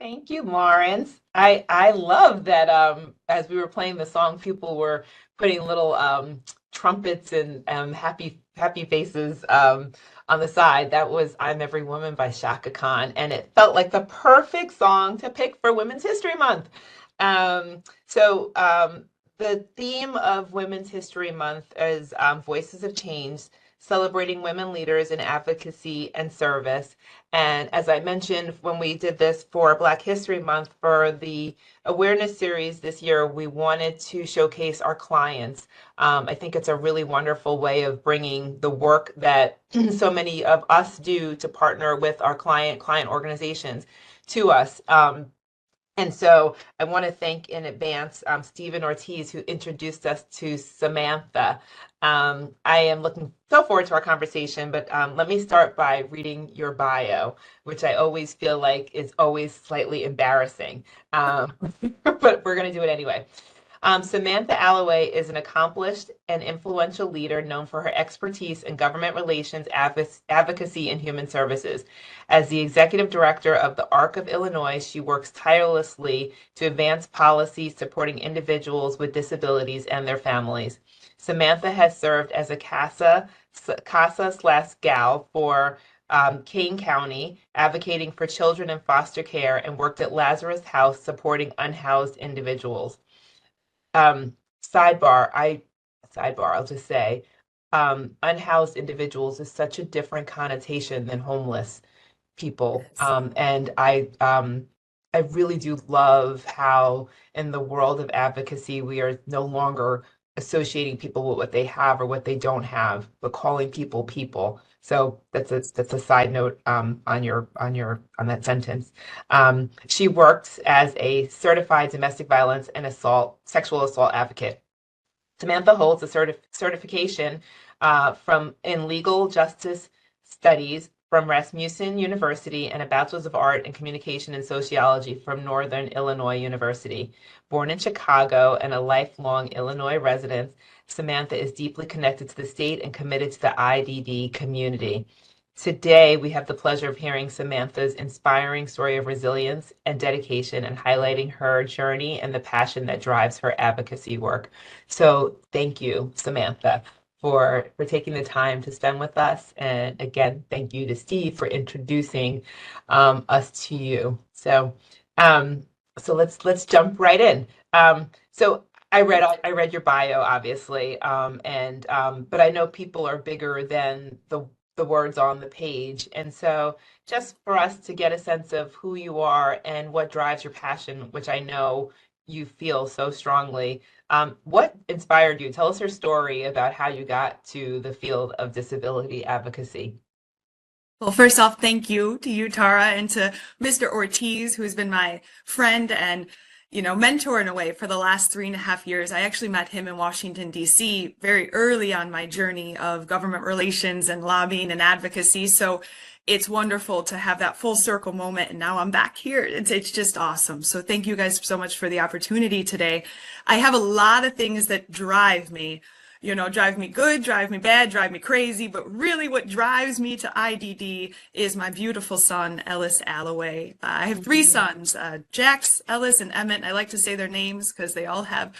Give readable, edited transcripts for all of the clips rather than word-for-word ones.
Thank you, Lawrence. I love that as we were playing the song, people were putting little trumpets and happy faces on the side. That was I'm Every Woman by Shaka Khan, and it felt like the perfect song to pick for Women's History Month. So the theme of Women's History Month is Voices of Change, celebrating women leaders in advocacy and service. And as I mentioned, when we did this for Black History Month for the awareness series this year, we wanted to showcase our clients. I think it's a really wonderful way of bringing the work that so many of us do to partner with our client organizations to us. And so I want to thank in advance Stephen Ortiz, who introduced us to Samantha. I am looking so forward to our conversation, but let me start by reading your bio, which I always feel like is always slightly embarrassing. Um, but we're going to do it anyway. Samantha Alloway is an accomplished and influential leader known for her expertise in government relations, advocacy, and human services. As the executive director of the ARC of Illinois, she works tirelessly to advance policies supporting individuals with disabilities and their families. Samantha has served as a CASA/GAL for Kane County, advocating for children in foster care, and worked at Lazarus House supporting unhoused individuals. Um, sidebar, I I'll just say, unhoused individuals is such a different connotation than homeless people. Yes. I really do love how in the world of advocacy we are no longer associating people with what they have or what they don't have, but calling people people. So that's a side note on that sentence. She works as a certified domestic violence and sexual assault advocate. Samantha holds a certification from in legal justice studies from Rasmussen University and a Bachelor's of Art in Communication and Sociology from Northern Illinois University. Born in Chicago and a lifelong Illinois resident, Samantha is deeply connected to the state and committed to the IDD community. Today, we have the pleasure of hearing Samantha's inspiring story of resilience and dedication and highlighting her journey and the passion that drives her advocacy work. So thank you, Samantha, for taking the time to spend with us. And again, thank you to Steve for introducing us to you. Um, so let's jump right in. So I read your bio, obviously, but I know people are bigger than the words on the page. And so just for us to get a sense of who you are and what drives your passion, which I know you feel so strongly, what inspired you? Tell us your story about how you got to the field of disability advocacy. Well, first off, thank you to you, Tara, and to Mr. Ortiz, who's been my friend and, mentor in a way for the last 3.5 years. I actually met him in Washington, D.C. very early on my journey of government relations and lobbying and advocacy. So it's wonderful to have that full circle moment. And now I'm back here. It's just awesome. So thank you guys so much for the opportunity today. I have a lot of things that drive me. Drive me good, drive me bad, drive me crazy. But really what drives me to IDD is my beautiful son, Ellis Alloway. I have three sons, Jax, Ellis, and Emmett. I like to say their names because they all have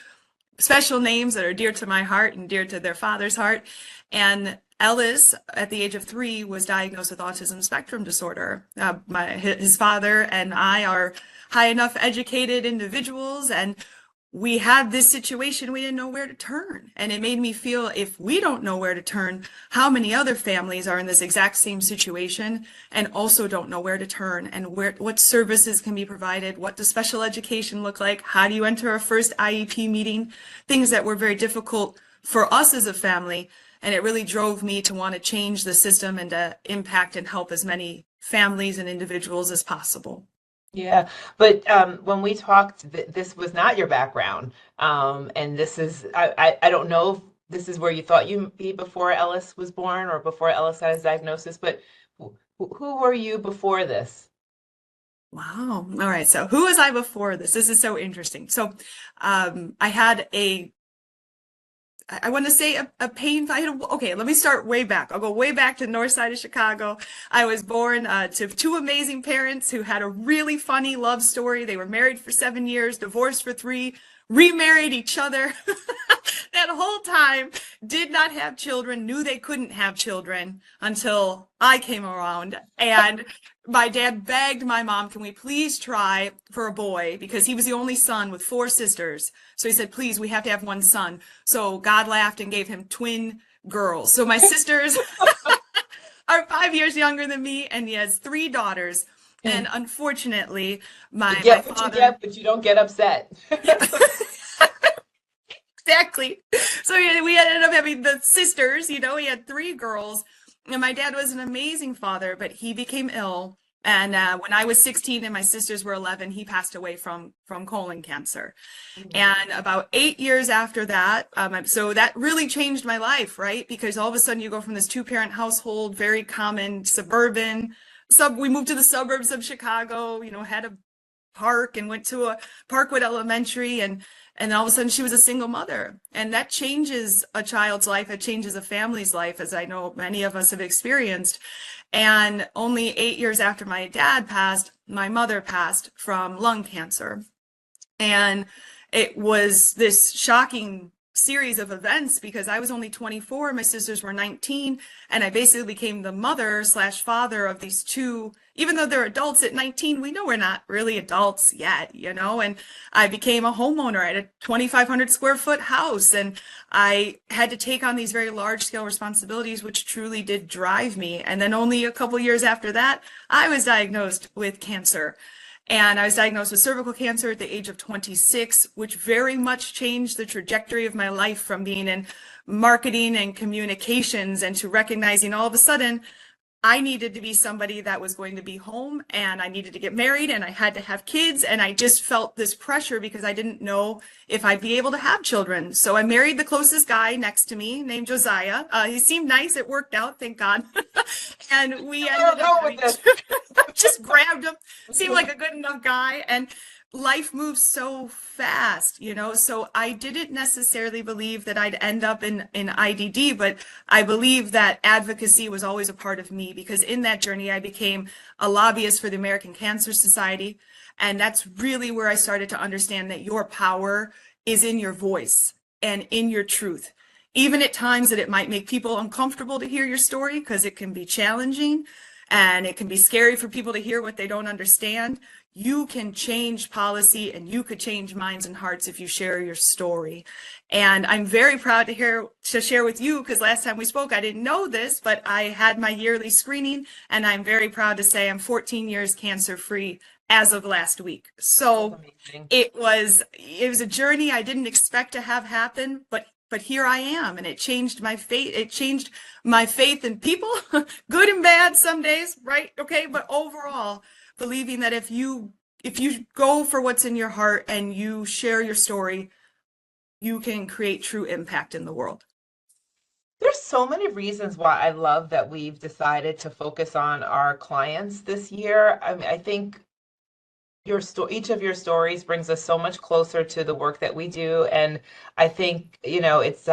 special names that are dear to my heart and dear to their father's heart. And Ellis, at the age of 3, was diagnosed with autism spectrum disorder. His father and I are high enough educated individuals, and we had this situation, we didn't know where to turn. And it made me feel, if we don't know where to turn, how many other families are in this exact same situation and also don't know where to turn, and what services can be provided, what does special education look like, how do you enter a first IEP meeting, things that were very difficult for us as a family. And it really drove me to want to change the system and to impact and help as many families and individuals as possible. Yeah, but when we talked, this was not your background. And this is, I don't know if this is where you thought you'd be before Ellis was born or before Ellis had his diagnosis, but who were you before this? Wow. All right. So who was I before this? This is so interesting. So I had I want to say a pain. Okay, let me start way back. I'll go way back to the north side of Chicago. I was born to two amazing parents who had a really funny love story. They were married for 7 years, divorced for three, remarried each other. That whole time, did not have children, knew they couldn't have children until I came around. And my dad begged my mom, can we please try for a boy? Because he was the only son with four sisters. So he said, please, we have to have one son. So God laughed and gave him twin girls. So my sisters are 5 years younger than me, and he has three daughters. And unfortunately, You my get what you father, get, but you don't get upset. yeah, exactly. So yeah, we ended up having the sisters, he had three girls. And my dad was an amazing father, but he became ill. And when I was 16 and my sisters were 11, he passed away from colon cancer. And about 8 years after that, so that really changed my life, right? Because all of a sudden you go from this two-parent household, very common suburban, we moved to the suburbs of Chicago, had a park and went to a Parkwood Elementary, and then all of a sudden she was a single mother. And that changes a child's life, it changes a family's life, as I know many of us have experienced. And only 8 years after my dad passed, my mother passed from lung cancer. And it was this shocking series of events because I was only 24, my sisters were 19, and I basically became the mother slash father of these two. Even though they're adults at 19, we know we're not really adults yet, and I became a homeowner. I had a 2,500 square foot house, and I had to take on these very large scale responsibilities, which truly did drive me. And then only a couple years after that, I was diagnosed with cancer. And I was diagnosed with cervical cancer at the age of 26, which very much changed the trajectory of my life from being in marketing and communications and to recognizing all of a sudden I needed to be somebody that was going to be home, and I needed to get married, and I had to have kids, and I just felt this pressure because I didn't know if I'd be able to have children. So I married the closest guy next to me named Josiah. He seemed nice. It worked out, thank God. And we Where ended up I'm going having with just grabbed him. Seemed this. like a good enough guy. And life moves so fast, so I didn't necessarily believe that I'd end up in IDD, but I believe that advocacy was always a part of me because in that journey I became a lobbyist for the American Cancer Society, and that's really where I started to understand that your power is in your voice and in your truth. Even at times that it might make people uncomfortable to hear your story because it can be challenging and it can be scary for people to hear what they don't understand. You can change policy and you could change minds and hearts if you share your story. And I'm very proud to share with you because last time we spoke, I didn't know this, but I had my yearly screening, and I'm very proud to say I'm 14 years cancer free as of last week. That's So amazing. it was a journey I didn't expect to have happen, but here I am, and it changed my fate. It changed my faith in people, good and bad some days, right? Okay, but overall, believing that if you go for what's in your heart and you share your story, you can create true impact in the world. There's so many reasons why I love that we've decided to focus on our clients this year. I mean, I think each of your stories brings us so much closer to the work that we do, and I think, it's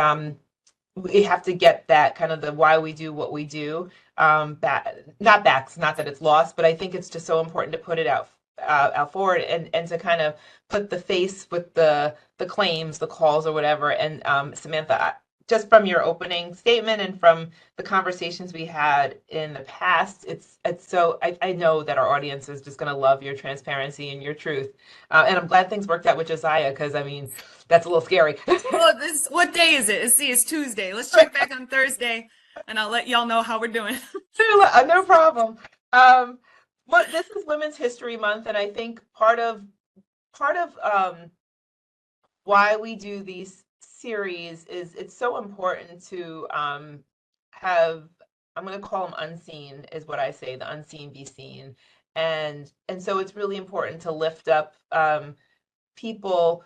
we have to get that kind of the why we do what we do back, not that it's lost, but I think it's just so important to put it out forward and to kind of put the face with the claims, the calls or whatever. And Samantha, just from your opening statement and from the conversations we had in the past, it's so I know that our audience is just going to love your transparency and your truth. And I'm glad things worked out with Josiah because I mean that's a little scary. Well, what day is it? It's Tuesday. Let's check back on Thursday, and I'll let y'all know how we're doing. No problem. Um, but this is Women's History Month, and I think part of why we do these series is it's so important to have, I'm going to call them unseen, is what I say, the unseen be seen, and so it's really important to lift up people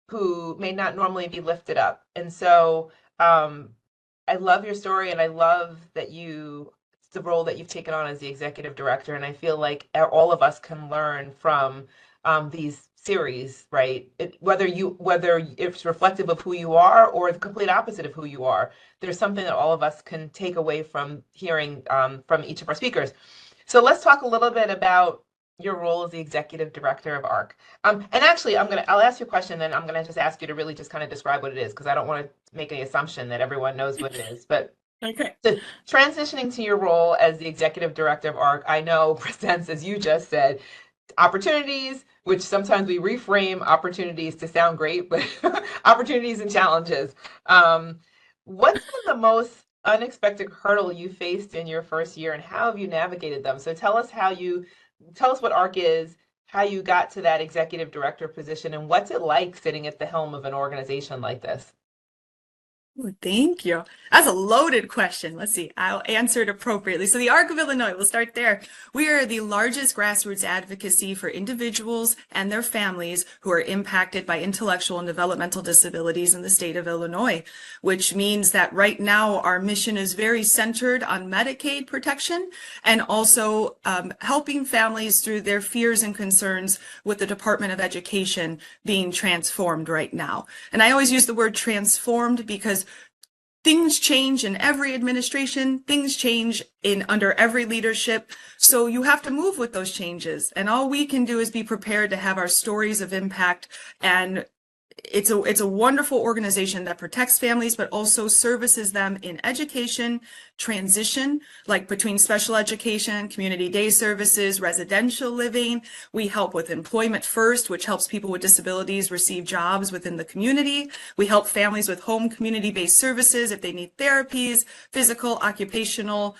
who may not normally be lifted up, and so I love your story, and I love that the role that you've taken on as the executive director, and I feel like all of us can learn from these series, right? Whether it's reflective of who you are or the complete opposite of who you are, there's something that all of us can take away from hearing from each of our speakers. So let's talk a little bit about your role as the executive director of ARC. And actually, I'll ask you a question, then I'm gonna just ask you to really just kind of describe what it is, because I don't want to make any assumption that everyone knows what it is. But Okay. so transitioning to your role as the executive director of ARC, I know presents, as you just said, opportunities, which sometimes we reframe opportunities to sound great, but opportunities and challenges. What's been the most unexpected hurdle you faced in your first year, and how have you navigated them? So tell us what ARC is, how you got to that executive director position, and what's it like sitting at the helm of an organization like this? Ooh, thank you. That's a loaded question. Let's see. I'll answer it appropriately. So, the Arc of Illinois, we'll start there. We are the largest grassroots advocacy for individuals and their families who are impacted by intellectual and developmental disabilities in the state of Illinois, which means that right now our mission is very centered on Medicaid protection and also helping families through their fears and concerns with the Department of Education being transformed right now. And I always use the word transformed because things change in every administration, things change in under every leadership. So you have to move with those changes. And all we can do is be prepared to have our stories of impact. And it's a wonderful organization that protects families, but also services them in education, transition, like between special education, community day services, residential living. We help with employment first, which helps people with disabilities receive jobs within the community. We help families with home community-based services if they need therapies, physical, occupational,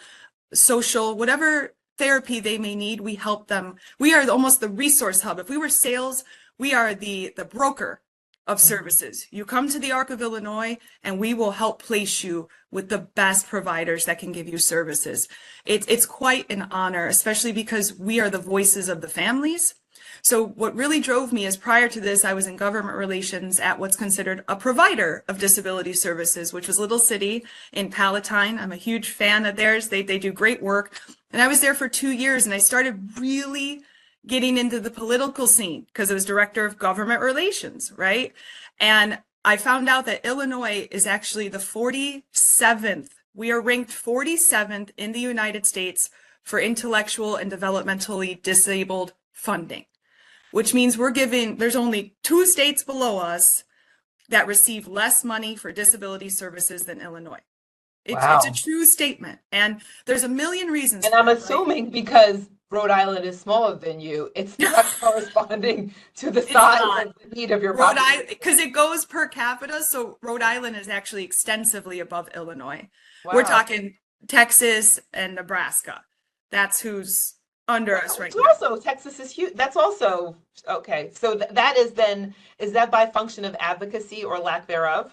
social, whatever therapy they may need, we help them. We are almost the resource hub. If we were sales, we are the broker of services. You come to the Arc of Illinois and we will help place you with the best providers that can give you services. It's quite an honor, especially because we are the voices of the families. So what really drove me is prior to this, I was in government relations at what's considered a provider of disability services, which was Little City in Palatine. I'm a huge fan of theirs. They do great work. And I was there for 2 years and I started really getting into the political scene because I was director of government relations, right? And I found out that Illinois is actually the 47th. We are ranked 47th in the United States for intellectual and developmentally disabled funding, which means there's only 2 states below us that receive less money for disability services than Illinois. It's a Wow. true statement. And there's a million reasons And for I'm it, right? assuming because Rhode Island is smaller than you, it's not corresponding to the It's size not. of the need of your Rhode population. Island, because it goes per capita, so Rhode Island is actually extensively above Illinois. We're Wow. talking Texas and Nebraska. That's who's under us right Which now. also, Texas is huge. That's also okay. So that is then, is that by function of advocacy or lack thereof?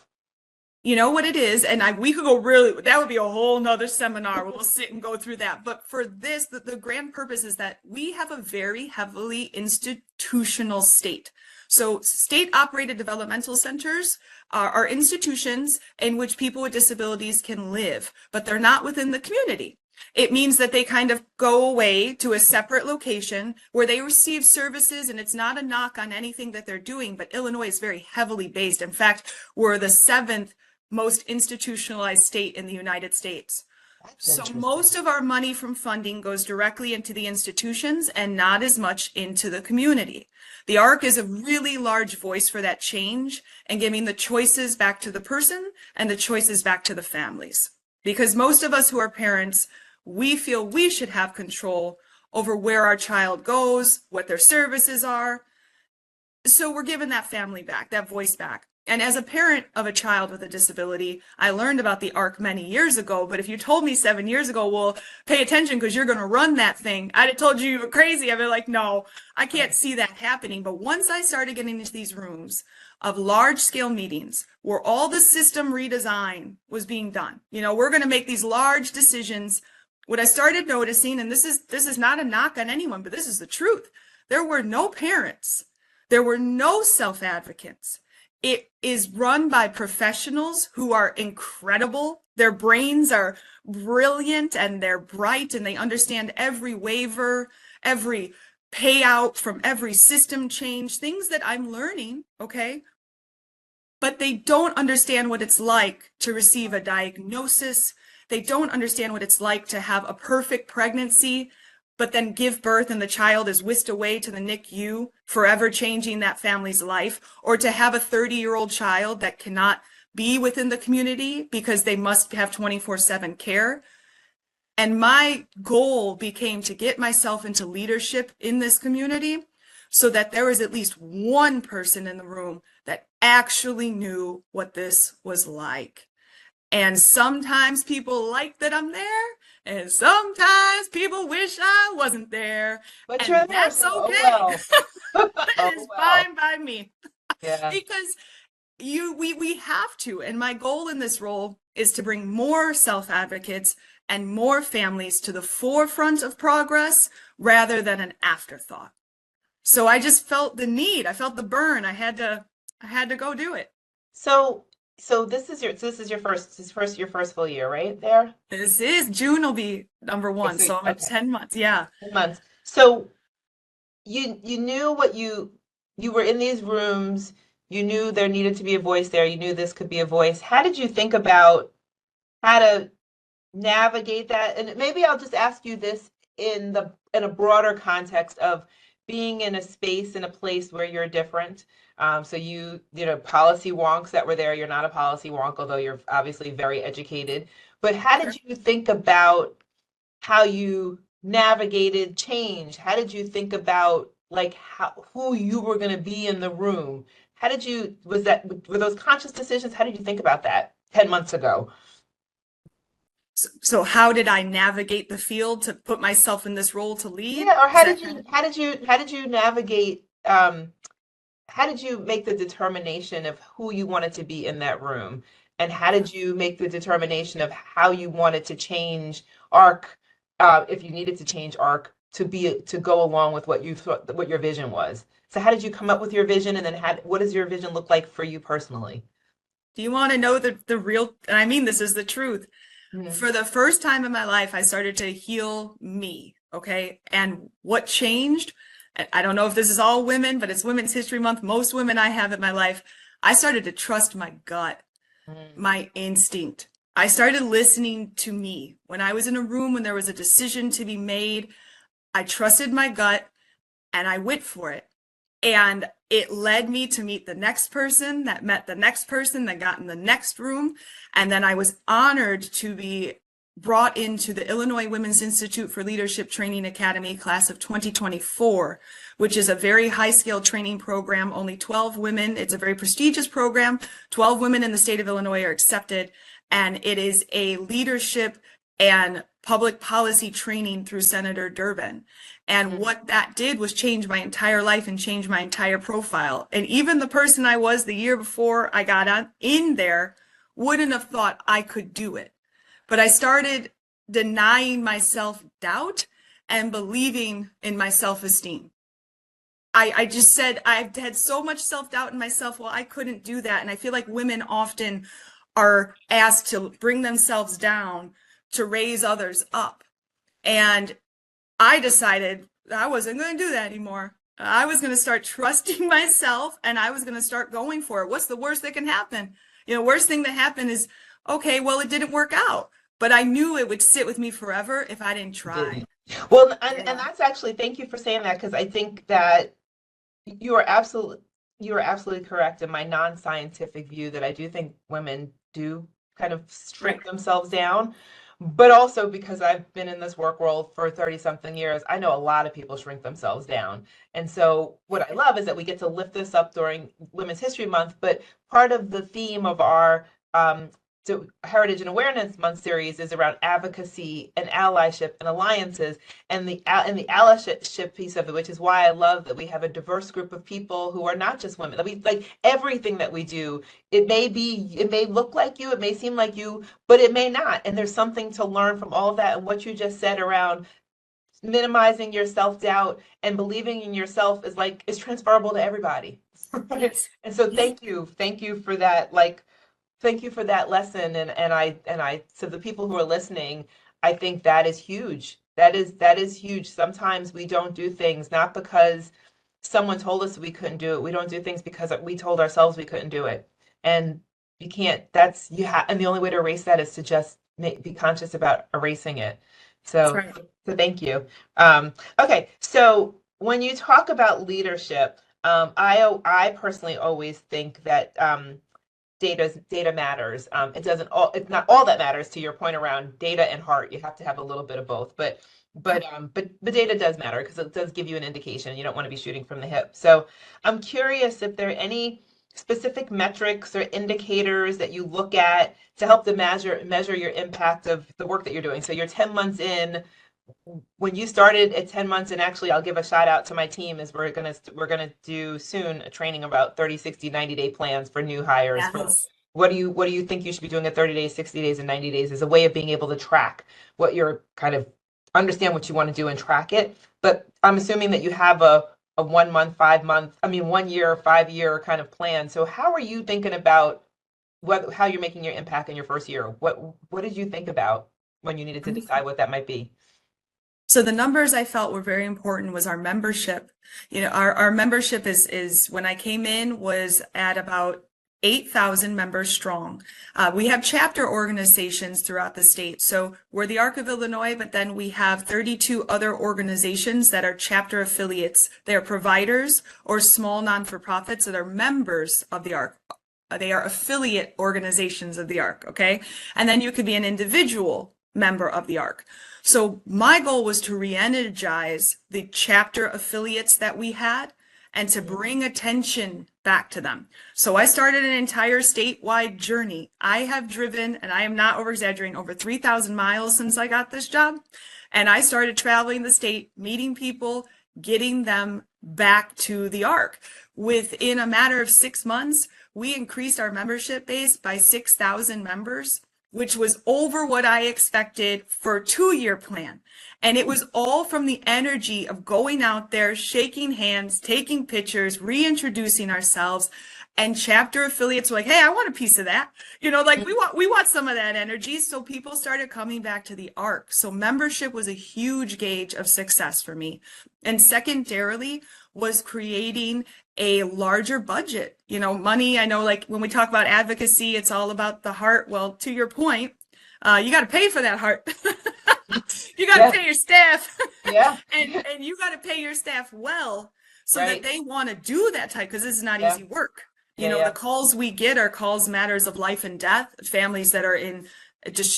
You know what it is, and we could go that would be a whole nother seminar where we'll sit and go through that. But for this, the grand purpose is that we have a very heavily institutional state. So state operated developmental centers are institutions in which people with disabilities can live, but they're not within the community. It means that they kind of go away to a separate location where they receive services, and it's not a knock on anything that they're doing, but Illinois is very heavily based. In fact, we're the 7th most institutionalized state in the United States. That's So interesting. most of our money from funding goes directly into the institutions and not as much into the community. The ARC is a really large voice for that change and giving the choices back to the person and the choices back to the families. Because most of us who are parents, we feel we should have control over where our child goes, what their services are. So we're giving that family back, that voice back. And as a parent of a child with a disability, I learned about the ARC many years ago. But if you told me 7 years ago, well, pay attention because you're going to run that thing, I'd have told you were crazy. I'd be like, no, I can't see that happening. But once I started getting into these rooms of large scale meetings where all the system redesign was being done, we're going to make these large decisions. What I started noticing, and this is not a knock on anyone, but this is the truth. There were no parents. There were no self-advocates. It is run by professionals who are incredible. Their brains are brilliant and they're bright and they understand every waiver, every payout from every system change, things that I'm learning, okay? But they don't understand what it's like to receive a diagnosis. They don't understand what it's like to have a perfect pregnancy, but then give birth and the child is whisked away to the NICU, forever changing that family's life, or to have a 30-year-old child that cannot be within the community because they must have 24/7 care. And my goal became to get myself into leadership in this community so that there was at least one person in the room that actually knew what this was like. And sometimes people like that I'm there, and sometimes people wish I wasn't there. But you're And there, that's so oh okay. well. That Oh is well. fine by me. Yeah. Because we have to, and my goal in this role is to bring more self-advocates and more families to the forefront of progress rather than an afterthought. So I just felt the need, I felt the burn. I had to go do it. So this is your your first full year, right? There? This is June will be number Okay, one, so so I'm at okay, 10 months. Yeah. 10 months. So you knew what you were in these rooms, you knew there needed to be a voice there, you knew this could be a voice. How did you think about how to navigate that? And maybe I'll just ask you this in a broader context of being in a space in a place where you're different. So you know, policy wonks that were there. You're not a policy wonk, although you're obviously very educated. But how did Sure. you think about how you navigated change? How did you think about like how who you were going to be in the room? How did you was that were those conscious decisions? How did you think about that 10 months ago? So how did I navigate the field to put myself in this role to lead? Yeah, or Is that kind of how did you navigate how did you make the determination of who you wanted to be in that room? And how yeah. did you make the determination of how you wanted to change arc, if you needed to change arc to be to go along with what you thought what your vision was? So how did you come up with your vision, and then what does your vision look like for you personally? Do you want to know the real, and I mean this is the truth. Mhm. For the first time in my life, I started to heal me. Okay. And what changed? I don't know if this is all women, but it's Women's History Month. Most women I have in my life, I started to trust my gut, Mhm. my instinct. I started listening to me. When I was in a room, when there was a decision to be made, I trusted my gut and I went for it. And it led me to meet the next person that met the next person that got in the next room. And then I was honored to be brought into the Illinois Women's Institute for Leadership Training Academy class of 2024, which is a very high scale training program. Only 12 women. It's a very prestigious program. 12 women in the state of Illinois are accepted. And it is a leadership and public policy training through Senator Durbin. And Mhm. what that did was change my entire life and change my entire profile. And even the person I was the year before I got on in there wouldn't have thought I could do it. But I started denying my self-doubt and believing in my self-esteem. I just said I've had so much self-doubt in myself. Well, I couldn't do that. And I feel like women often are asked to bring themselves down to raise others up. And I decided I wasn't going to do that anymore. I was going to start trusting myself and I was going to start going for it. What's the worst that can happen? Worst thing that happened is, okay, well, it didn't work out, but I knew it would sit with me forever if I didn't try. Didn't. Well, and Yeah, that's actually, thank you for saying that, because I think that you are absolutely you are absolutely correct in my non-scientific view that I do think women do kind of right. shrink themselves down. But also because I've been in this work world for 30 something years, I know a lot of people shrink themselves down. And so what I love is that we get to lift this up during Women's History Month, but part of the theme of our Heritage and Awareness Month series is around advocacy and allyship and alliances, and the allyship piece of it, which is why I love that we have a diverse group of people who are not just women. That we like everything that we do. It may look like you, it may seem like you, but it may not. And there's something to learn from all of that. And what you just said around minimizing your self-doubt and believing in yourself is transferable to everybody. Right? Yes. And so Yeah. thank you for that. Like thank you for that lesson. And I so the people who are listening, I think that is huge. that is huge. Sometimes we don't do things not because someone told us we couldn't do it. We don't do things because we told ourselves we couldn't do it. And you can't, that's, you have, and the only way to erase that is to just be conscious about erasing it. That's So, right. so thank you. Okay, so when you talk about leadership, I personally always think that data matters. It's not all that matters to your point around data and heart. You have to have a little bit of both, but data does matter because it does give you an indication. You don't want to be shooting from the hip. So I'm curious if there are any specific metrics or indicators that you look at to help to measure your impact of the work that you're doing. So you're 10 months in. When you started at 10 months, and actually I'll give a shout out to my team, as we're gonna do soon a training about 30, 60, 90-day plans for new hires. For Yes. what do you think you should be doing at 30 days, 60 days, and 90 days, as a way of being able to track what you're kind of understand what you want to do and track it. But I'm assuming that you have a 1 month, 5 month, I mean 1 year, 5 year kind of plan. So how are you thinking about how you're making your impact in your first year? What did you think about when you needed to decide what that might be? So the numbers I felt were very important was our membership. Our membership is when I came in was at about 8,000 members strong. We have chapter organizations throughout the state. So we're the Arc of Illinois, but then we have 32 other organizations that are chapter affiliates. They are providers or small non-for-profits that are members of the Arc. They are affiliate organizations of the Arc, okay? And then you could be an individual member of the Arc. So my goal was to re-energize the chapter affiliates that we had and to bring attention back to them. So I started an entire statewide journey. I have driven, and I am not over-exaggerating, over 3,000 miles since I got this job. And I started traveling the state, meeting people, getting them back to the Arc. Within a matter of 6 months, we increased our membership base by 6,000 members, which was over what I expected for a 2-year plan. And it was all from the energy of going out there, shaking hands, taking pictures, reintroducing ourselves. And chapter affiliates were like, hey, I want a piece of that. Like we want some of that energy. So people started coming back to the Arc. So membership was a huge gauge of success for me. And secondarily was creating a larger budget. Money, I know, like when we talk about advocacy, it's all about the heart. Well, to your point, you got to pay for that heart. You got to Yeah, pay your staff yeah, and you got to pay your staff well so that right. they want to do that type, because this is not Yeah, easy work. yeah, The yeah. calls we get are calls matters of life and death, families that are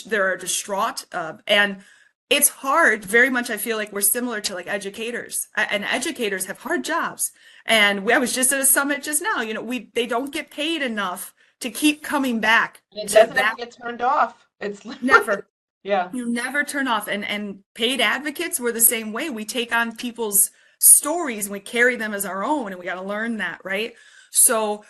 they're distraught. And it's hard, very much. I feel like we're similar to like educators, and educators have hard jobs. And I was just at a summit just now, they don't get paid enough to keep coming back And it to doesn't ever that. get turned off. It's Never. yeah. You never turn off. And paid advocates were the same way. We take on people's stories and we carry them as our own, and we got to learn that, right? So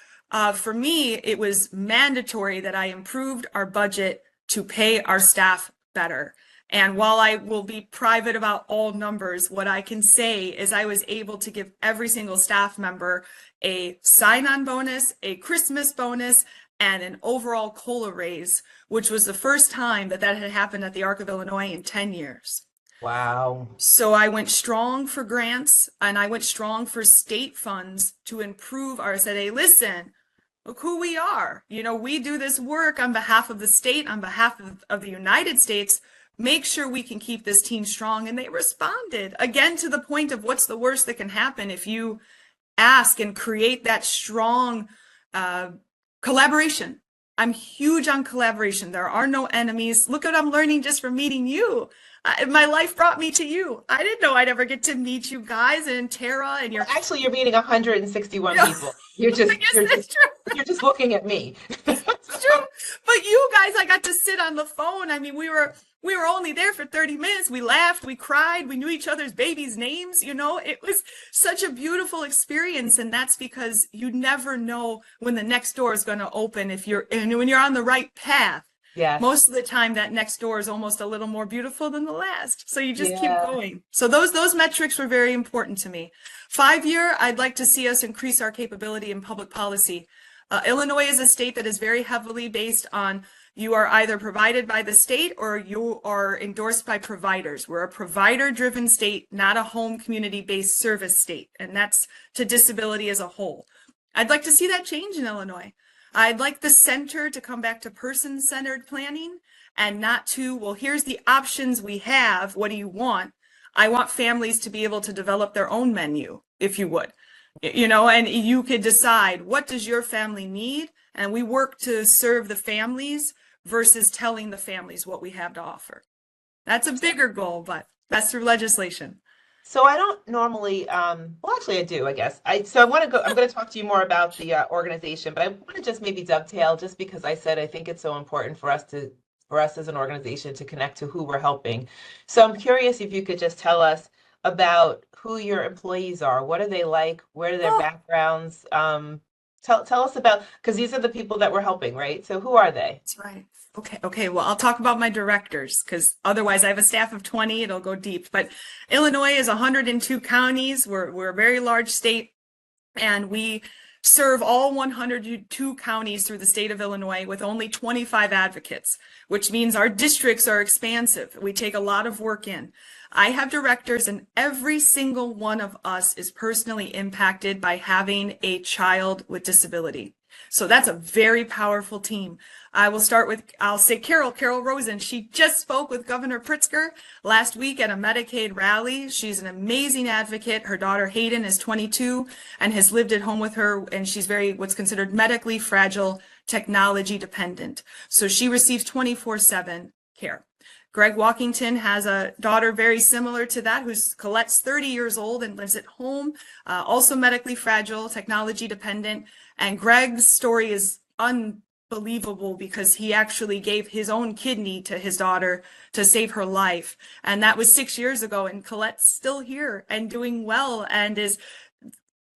for me, it was mandatory that I improved our budget to pay our staff better. And while I will be private about all numbers, what I can say is I was able to give every single staff member a sign-on bonus, a Christmas bonus, and an overall COLA raise, which was the first time that had happened at the Arc of Illinois in 10 years. Wow. So I went strong for grants and I went strong for state funds to improve our, I said, hey, listen, look who we are. We do this work on behalf of the state, on behalf of the United States. Make sure we can keep this team strong. And they responded again to the point of what's the worst that can happen if you ask and create that strong collaboration. I'm huge on collaboration. There are no enemies. Look what I'm learning just from meeting you. My life brought me to you. I didn't know I'd ever get to meet you guys and Tara and Well, your. actually, you're meeting 161 I people. You're just guess you're that's just true. you're just looking at me. It's true. But you guys, I got to sit on the phone. I mean, we were only there for 30 minutes. We laughed, we cried, we knew each other's babies' names. It was such a beautiful experience. And that's because you never know when the next door is going to open when you're on the right path. Yes. Most of the time that next door is almost a little more beautiful than the last. So you just keep Yeah. going. So those metrics were very important to me. 5-year, I'd like to see us increase our capability in public policy. Illinois is a state that is very heavily based on, You are either provided by the state or you are endorsed by providers. We're a provider-driven state, not a home community-based service state, and that's to disability as a whole. I'd like to see that change in Illinois. I'd like the center to come back to person-centered planning and not to, well, here's the options we have. What do you want? I want families to be able to develop their own menu, if you would. And you could decide, what does your family need? And we work to serve the families versus telling the families what we have to offer. That's a bigger goal, but that's through legislation. So I don't normally, well, actually I do, I guess. So I'm going to talk to you more about the organization, but I want to just maybe dovetail just because I said I think it's so important for us as an organization to connect to who we're helping. So I'm curious if you could just tell us about who your employees are. What are they like? Where are their Oh, backgrounds? Tell us about, because these are the people that we're helping, right? So who are they? that's right. Okay. Well, I'll talk about my directors because otherwise I have a staff of 20. It'll go deep. But Illinois is 102 counties. We're a very large state, and we serve all 102 counties through the state of Illinois with only 25 advocates, which means our districts are expansive. We take a lot of work in. I have directors, and every single one of us is personally impacted by having a child with disability. So that's a very powerful team. I'll say Carol Rosen. She just spoke with Governor Pritzker last week at a Medicaid rally. She's an amazing advocate. Her daughter Hayden is 22 and has lived at home with her, and she's what's considered medically fragile, technology dependent. So she receives 24/7 care. Greg Walkington has a daughter very similar to that, Colette's 30 years old and lives at home, also medically fragile, technology dependent. And Greg's story is unbelievable because he actually gave his own kidney to his daughter to save her life. And that was 6 years ago, and Colette's still here and doing well and is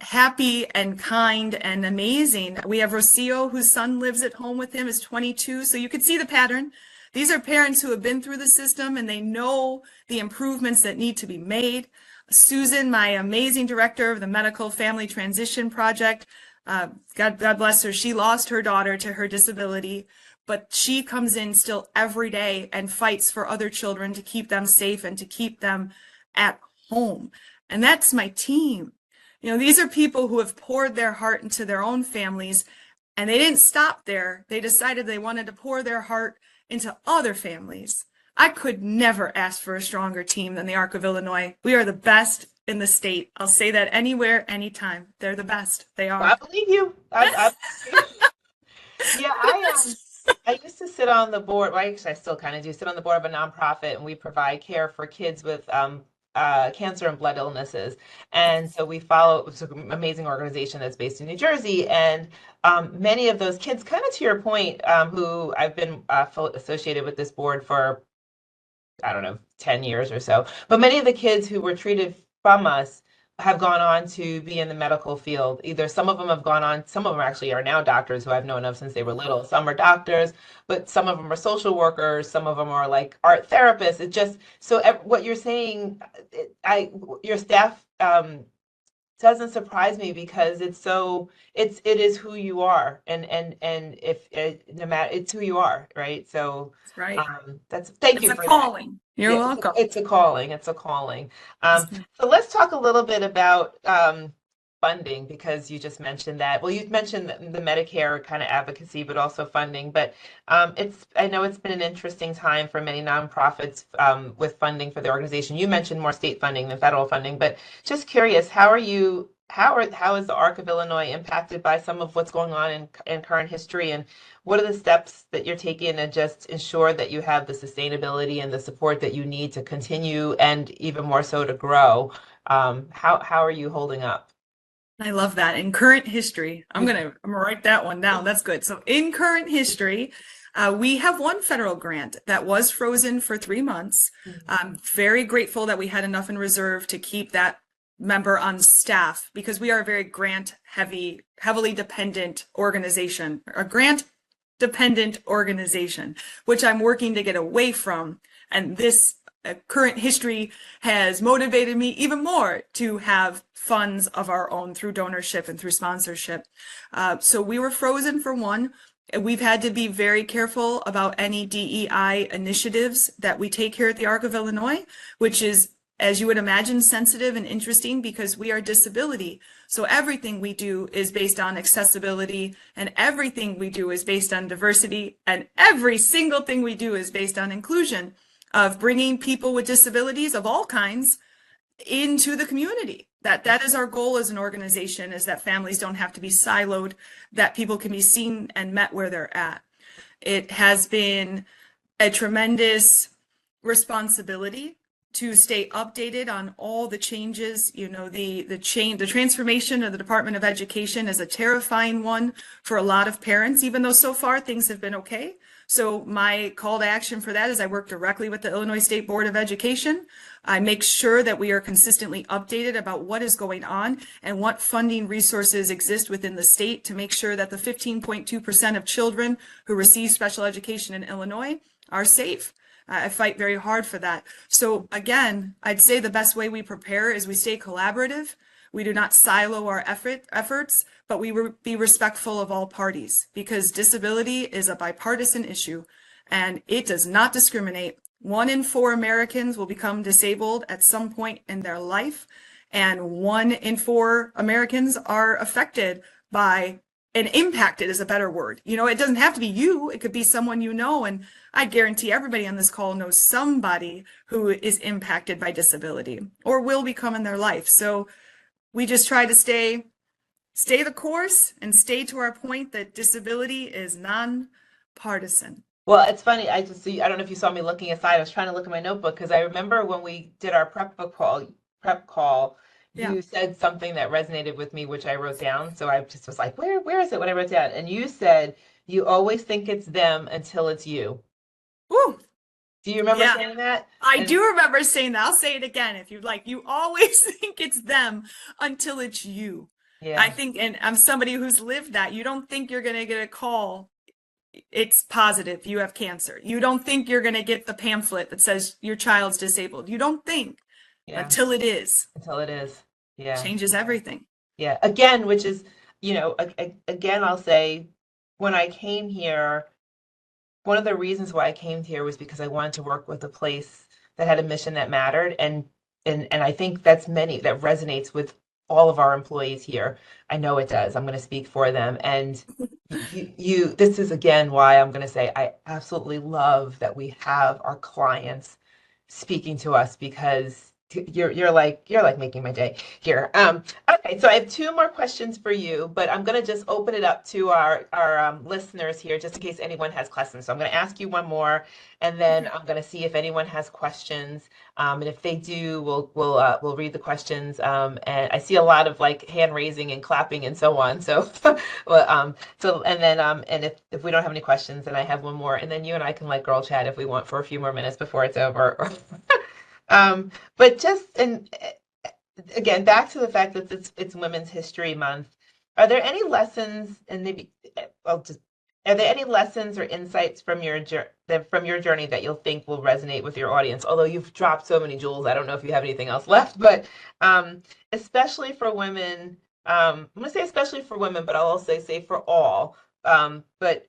happy and kind and amazing. We have Rocio, whose son lives at home with him, is 22. So you can see the pattern. These are parents who have been through the system and they know the improvements that need to be made. Susan, my amazing director of the Medical Family Transition Project, God bless her, she lost her daughter to her disability, but she comes in still every day and fights for other children to keep them safe and to keep them at home. And that's my team. These are people who have poured their heart into their own families, and they didn't stop there. They decided they wanted to pour their heart into other families. I could never ask for a stronger team than the Arc of Illinois. We are the best in the state. I'll say that anywhere, anytime. They're the best. They Well, I are. believe you. Yeah, I used to sit on the board. Well, actually, I still kind of do sit on the board of a nonprofit, and we provide care for kids with cancer and blood illnesses. And so we follow, it's an amazing organization that's based in New Jersey. And many of those kids, kind of to your point, who I've been associated with this board for, I don't know, 10 years or so. But many of the kids who were treated from us have gone on to be in the medical field. Either some of them have gone on, some of them actually are now doctors who I've known of since they were little. Some are doctors, but some of them are social workers. Some of them are like art therapists. It just, so what you're saying, your staff doesn't surprise me because it is who you are. And if no matter, it's who you are, right? So That's right. thank It's you a for that. calling. You're Yeah, welcome. it's a calling. It's a calling. Yes, Um, ma'am. so let's talk a little bit about funding because you just mentioned that. Well, you mentioned the Medicare kind of advocacy, but also funding. But I know it's been an interesting time for many nonprofits with funding for the organization. You mentioned more state funding than federal funding, but just curious, how is the Arc of Illinois impacted by some of what's going on in current history, and what are the steps that you're taking to just ensure that you have the sustainability and the support that you need to continue and even more so to grow? How are you holding up? I love that. In current history, I'm gonna write that one down. That's good. So in current history, we have one federal grant that was frozen for 3 months. I'm very grateful that we had enough in reserve to keep that member on staff because we are a very heavily dependent organization, a grant dependent organization, which I'm working to get away from. And this current history has motivated me even more to have funds of our own through donorship and through sponsorship. So we were frozen for one. we've had to be very careful about any DEI initiatives that we take here at the Arc of Illinois, which is, as you would imagine, sensitive and interesting because we are disability. So everything we do is based on accessibility, and everything we do is based on diversity, and every single thing we do is based on inclusion of bringing people with disabilities of all kinds into the community. That is our goal as an organization, is that families don't have to be siloed, that people can be seen and met where they're at. It has been a tremendous responsibility to stay updated on all the changes. You know, the transformation of the Department of Education is a terrifying one for a lot of parents, even though so far things have been okay. So my call to action for that is I work directly with the Illinois State Board of Education. I make sure that we are consistently updated about what is going on and what funding resources exist within the state to make sure that the 15.2% of children who receive special education in Illinois are safe. I fight very hard for that. So again, I'd say the best way we prepare is we stay collaborative. We do not silo our efforts, but we be respectful of all parties, because disability is a bipartisan issue and it does not discriminate. 1 in 4 Americans will become disabled at some point in their life, and 1 in 4 Americans are affected by, and impacted is a better word. You know, it doesn't have to be you, it could be someone you know, and I guarantee everybody on this call knows somebody who is impacted by disability or will become in their life. So we just try to stay the course and stay to our point that disability is non-partisan. Well, it's funny. I just see. I don't know if you saw me looking aside. I was trying to look at my notebook because I remember when we did our prep call, Yeah. you said something that resonated with me, which I wrote down. So I just was like, where is it? What I wrote down, and you said you always think it's them until it's you. Woo. Do you remember Yeah, saying that? I And do remember saying that. I'll say it again if you'd like. You always think it's them until it's you. I yeah, think, and I'm somebody who's lived that. You don't think you're going to get a call, it's positive, you have cancer. You don't think you're going to get the pamphlet that says your child's disabled. You don't think yeah, until it is. until it is. Yeah, Changes everything. yeah. Again, which is, again, I'll say, when I came here, one of the reasons why I came here was because I wanted to work with a place that had a mission that mattered, and I think that resonates with all of our employees here. I know it does. I'm going to speak for them, and this is again why I'm going to say I absolutely love that we have our clients speaking to us, because you're like making my day here. Okay, so I have 2 more questions for you, but I'm going to just open it up to our listeners here, just in case anyone has questions. So I'm going to ask you one more, and then Okay. I'm going to see if anyone has questions. And if they do, we'll read the questions. And I see a lot of like hand raising and clapping and so on. So, well, and then and if we don't have any questions, then I have one more, and then you and I can like girl chat if we want for a few more minutes before it's over. But just and again, back to the fact that it's Women's History Month. Are there any lessons, and maybe I'll just are there any lessons or insights from your journey that you'll think will resonate with your audience? Although you've dropped so many jewels, I don't know if you have anything else left. But especially for women, I'm going to say especially for women, but I'll also say for all. But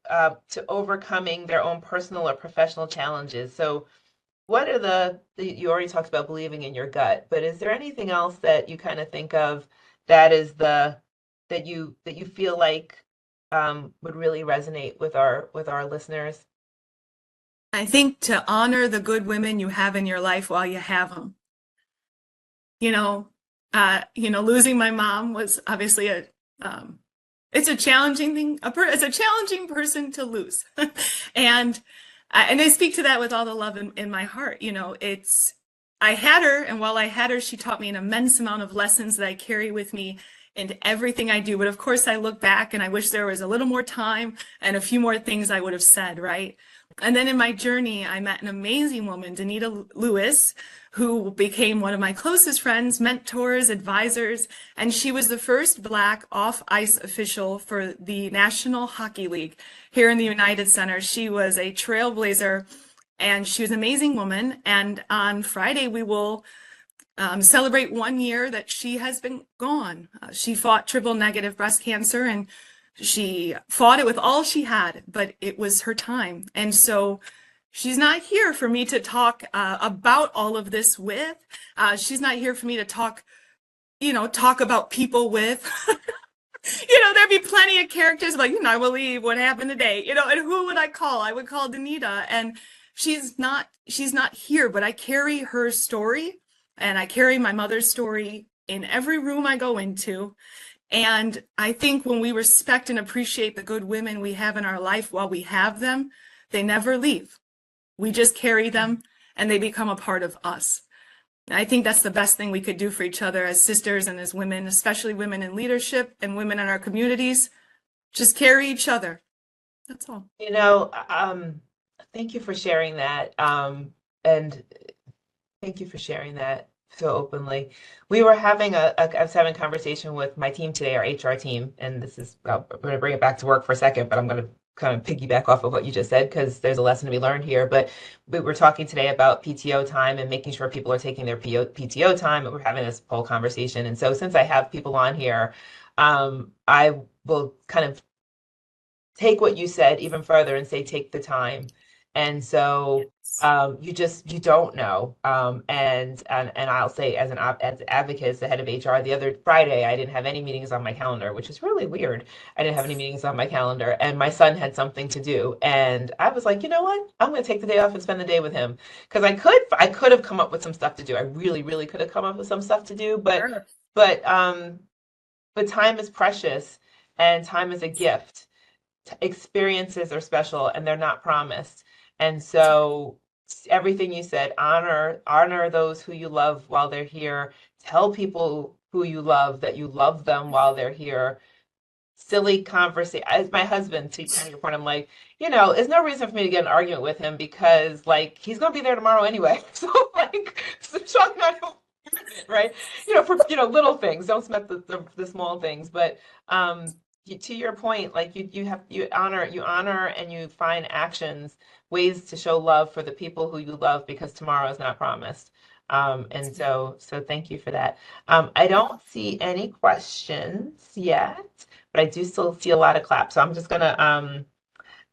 to overcoming their own personal or professional challenges. So what are you already talked about believing in your gut, but is there anything else that you kind of think of that is that you feel like would really resonate with our listeners? I think to honor the good women you have in your life while you have them. You know, losing my mom was obviously it's a challenging thing. It's a challenging person to lose, and I speak to that with all the love in my heart. You know, I had her, and while I had her, she taught me an immense amount of lessons that I carry with me into everything I do. But of course, I look back and I wish there was a little more time and a few more things I would have said, right? And then in my journey, I met an amazing woman, Danita Lewis, who became one of my closest friends, mentors, advisors, and she was the first Black off-ice official for the National Hockey League here in the United Center. She was a trailblazer, and she was an amazing woman. And on Friday, we will celebrate 1 year that she has been gone. She fought triple negative breast cancer, and She fought it with all she had, but it was her time. And so she's not here for me to talk about all of this with. She's not here for me to talk, talk about people with. There'd be plenty of characters like, I believe what happened today, and who would I call? I would call Danita. And she's not here, but I carry her story and I carry my mother's story in every room I go into. And I think when we respect and appreciate the good women we have in our life while we have them, they never leave. We just carry them and they become a part of us. And I think that's the best thing we could do for each other as sisters and as women, especially women in leadership and women in our communities. Just carry each other. That's all. You know, thank you for sharing that. And thank you for sharing that so openly. I was having a conversation with my team today, our HR team, and we're going to bring it back to work for a second, but I'm going to kind of piggyback off of what you just said because there's a lesson to be learned here. But we were talking today about PTO time and making sure people are taking their PTO time, and we're having this whole conversation. And so since I have people on here, I will kind of take what you said even further and say take the time. And so Yes. you don't know. And I'll say as an advocate, as the head of HR, the other Friday I didn't have any meetings on my calendar, which is really weird. I didn't have any meetings on my calendar, and my son had something to do, and I was like, you know what? I'm going to take the day off and spend the day with him because I could have come up with some stuff to do. I really, really could have come up with some stuff to do, Sure. but um, but time is precious, and time is a gift. Experiences are special and they're not promised. And That's right. so everything you said, honor those who you love while they're here. Tell people who you love that you love them while they're here. Silly conversation. As my husband, to your point, I'm like, there's no reason for me to get in an argument with him because like he's gonna be there tomorrow anyway. So like, so talk about right? For little things. Don't sweat the small things. But to your point, like you honor and you find actions, ways to show love for the people who you love because tomorrow is not promised. And so thank you for that. I don't see any questions yet, but I do still see a lot of claps. So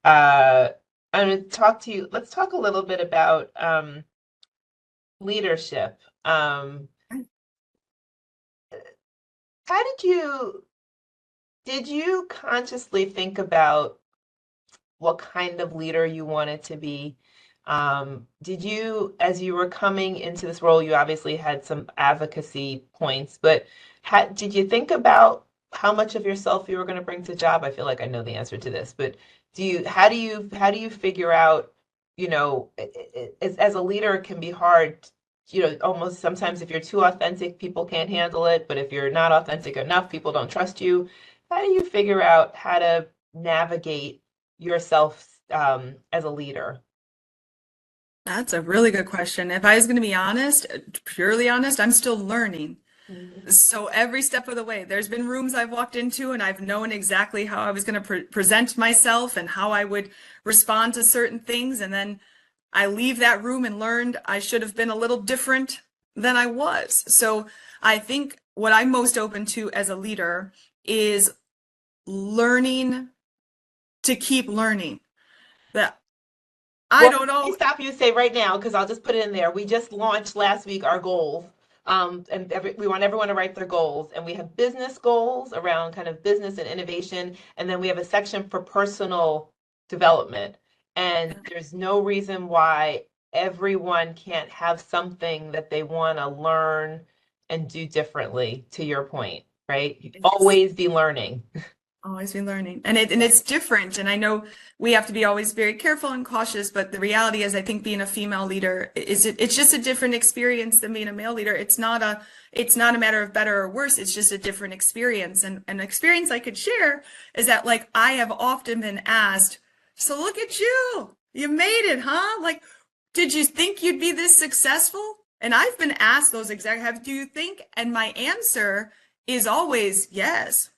uh I'm gonna talk to you. Let's talk a little bit about leadership. Um, how did you consciously think about what kind of leader you wanted to be? Did you, as you were coming into this role, you obviously had some advocacy points, but did you think about how much of yourself you were going to bring to the job? I feel like I know the answer to this, but how do you figure out, as a leader, it can be hard, almost sometimes if you're too authentic, people can't handle it, but if you're not authentic enough, people don't trust you. How do you figure out how to navigate yourself as a leader? That's a really good question. If I was going to be honest, purely honest, I'm still learning. Mhm. So every step of the way, there's been rooms I've walked into and I've known exactly how I was going to present myself and how I would respond to certain things. And then I leave that room and learned I should have been a little different than I was. So I think what I'm most open to as a leader is learning to keep learning. That I Well, don't let me know. stop you and say right now, because I'll just put it in there. We just launched last week our goals. And we want everyone to write their goals. And we have business goals around kind of business and innovation. And then we have a section for personal development. And there's no reason why everyone can't have something that they want to learn and do differently, to your point, right? You It's always be learning. always be learning. And it's different. And I know we have to be always very careful and cautious, but the reality is I think being a female leader it's just a different experience than being a male leader. It's not a matter of better or worse, it's just a different experience. And an experience I could share is that like I have often been asked, so look at you. You made it, huh? Like, did you think you'd be this successful? And I've been asked those exact, have, do you think? And my answer is always yes.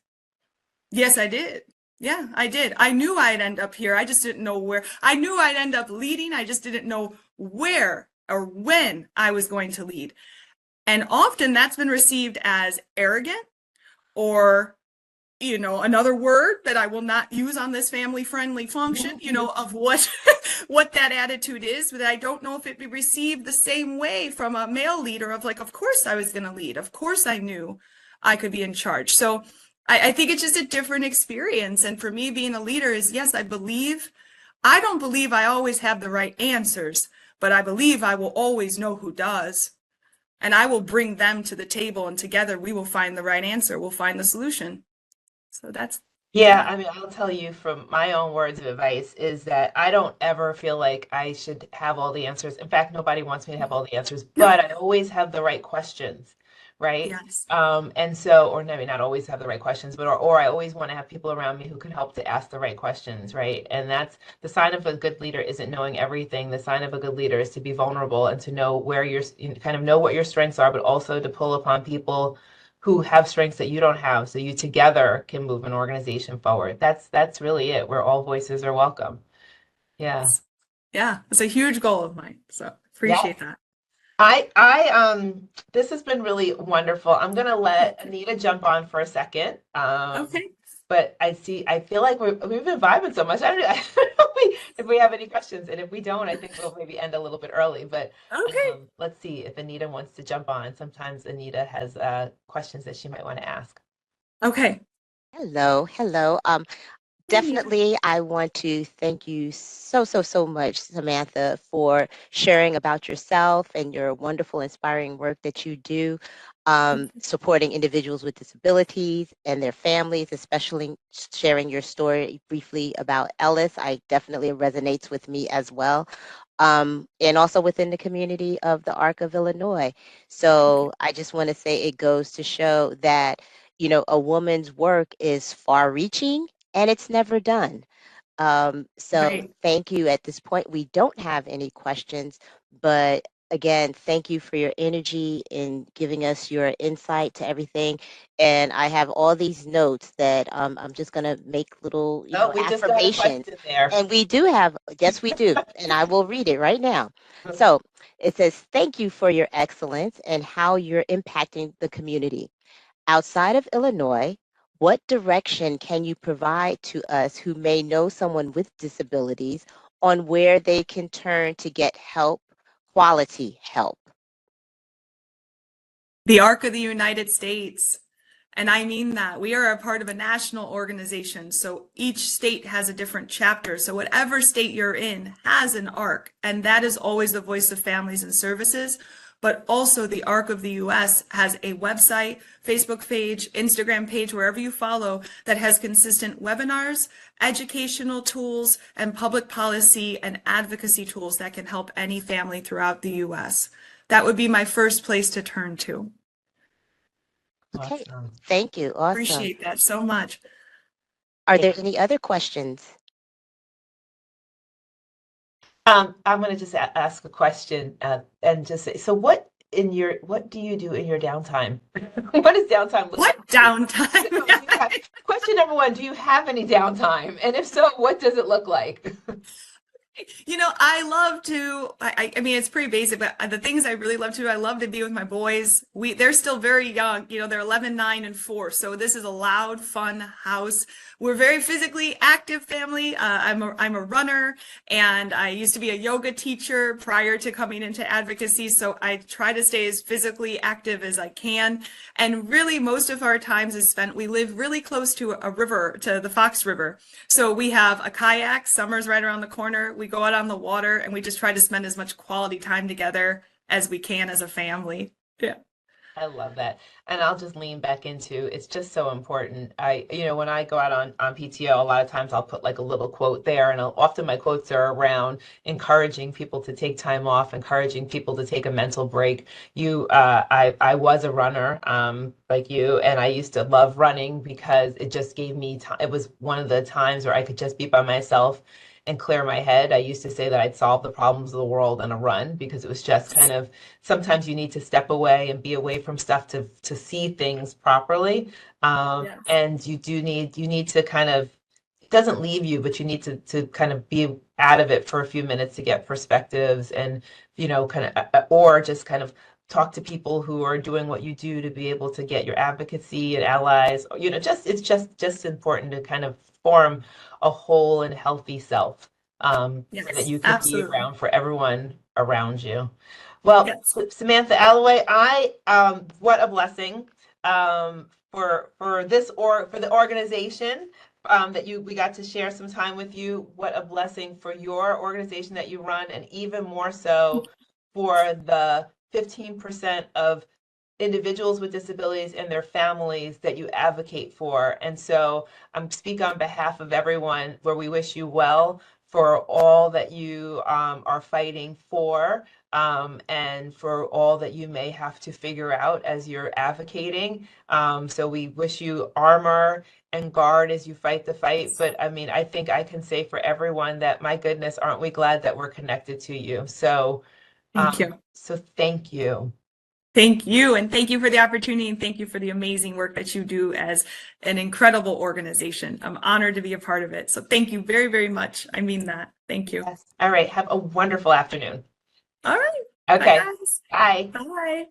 Yes, I did. Yeah, I did. I knew I'd end up here. I just didn't know where. I knew I'd end up leading. I just didn't know where or when I was going to lead. And often that's been received as arrogant or another word that I will not use on this family friendly function, of what what that attitude is, but I don't know if it'd be received the same way from a male leader of like, of course I was going to lead. Of course I knew I could be in charge. So I think it's just a different experience. And for me, being a leader is, yes, I don't believe I always have the right answers, but I believe I will always know who does. And I will bring them to the table, and together we will find the right answer. We'll find the solution. So that's, Yeah, yeah. I mean, I'll tell you from my own words of advice is that I don't ever feel like I should have all the answers. In fact, nobody wants me to have all the answers, No. but I always have the right questions, right? Yes. And so, or maybe not always have the right questions, but or I always want to have people around me who can help to ask the right questions, right? And that's the sign of a good leader isn't knowing everything. The sign of a good leader is to be vulnerable and to know where you kind of know what your strengths are, but also to pull upon people who have strengths that you don't have, so you together can move an organization forward. That's really it, where all voices are welcome. Yeah. Yeah, it's a huge goal of mine. So Yeah. appreciate that. This has been really wonderful. I'm gonna let Anita jump on for a second. Okay. But I feel like we've been vibing so much. I don't know if we have any questions, and if we don't, I think we'll maybe end a little bit early. But Okay. let's see if Anita wants to jump on. Sometimes Anita has questions that she might want to ask. Okay. Hello, hello. Hey, Anita. Definitely, I want to thank you so much, Samantha, for sharing about yourself and your wonderful, inspiring work that you do, supporting individuals with disabilities and their families, especially sharing your story briefly about Ellis. I definitely resonates with me as well. And also within the community of the Arc of Illinois. Okay. So I just want to say it goes to show that a woman's work is far reaching and it's never done. So Right. thank you. At this point, we don't have any questions, but again, thank you for your energy in giving us your insight to everything. And I have all these notes that I'm just going to make little, Oh, we just got a affirmations. question there. And we do have, yes, we do. And I will read it right now. So it says, thank you for your excellence and how you're impacting the community. Outside of Illinois, what direction can you provide to us who may know someone with disabilities on where they can turn to get help, quality help? The Arc of the United States. And I mean that. We are a part of a national organization. So each state has a different chapter. So whatever state you're in has an ARC. And that is always the voice of families and services. But also the ARC of the US has a website, Facebook page, Instagram page, wherever you follow, that has consistent webinars, educational tools, and public policy and advocacy tools that can help any family throughout the US. That would be my first place to turn to. Okay, Awesome. thank you. Awesome. Appreciate that so much. Are Yeah. there any other questions? I'm going to just ask a question and just say, so what do you do in your downtime? What does downtime look like What for you? downtime? No, question number one, do you have any downtime? And if so, what does it look like? I love to, I mean, it's pretty basic, but the things I really love to do, I love to be with my boys. They're still very young, they're 11, 9, and 4. So this is a loud, fun house. We're very physically active family. I'm a runner, and I used to be a yoga teacher prior to coming into advocacy. So I try to stay as physically active as I can. And really, most of our times is spent, we live really close to a river, to the Fox River. So we have a kayak, summer's right around the corner. We go out on the water and we just try to spend as much quality time together as we can as a family. Yeah. I love that. And I'll just lean back into it's just so important. When I go out on PTO, a lot of times I'll put like a little quote there, and often my quotes are around encouraging people to take time off, encouraging people to take a mental break. I was a runner, like you, and I used to love running because it just gave me time. It was one of the times where I could just be by myself and clear my head. I used to say that I'd solve the problems of the world in a run because it was just kind of sometimes you need to step away and be away from stuff to see things properly. Yes. And you need to kind of it doesn't leave you, but you need to kind of be out of it for a few minutes to get perspectives and kind of or just kind of talk to people who are doing what you do to be able to get your advocacy and allies. It's just important to kind of form a whole and healthy self, so that Yes, you can be absolutely. around for everyone around you. Well, Yes. Samantha Alloway, what a blessing, for this, or for the organization, that we got to share some time with you. What a blessing for your organization that you run, and even more so for the 15% of individuals with disabilities and their families that you advocate for. And so speak on behalf of everyone where we wish you well for all that you are fighting for, and for all that you may have to figure out as you're advocating. So we wish you armor and guard as you fight the fight. But I mean, I think I can say for everyone that, my goodness, aren't we glad that we're connected to you? Thank you. So thank you. Thank you. And thank you for the opportunity. And thank you for the amazing work that you do as an incredible organization. I'm honored to be a part of it. So thank you very, very much. I mean that. Thank you. Yes. All right. Have a wonderful afternoon. All right. Bye, Okay. guys. Bye. Bye.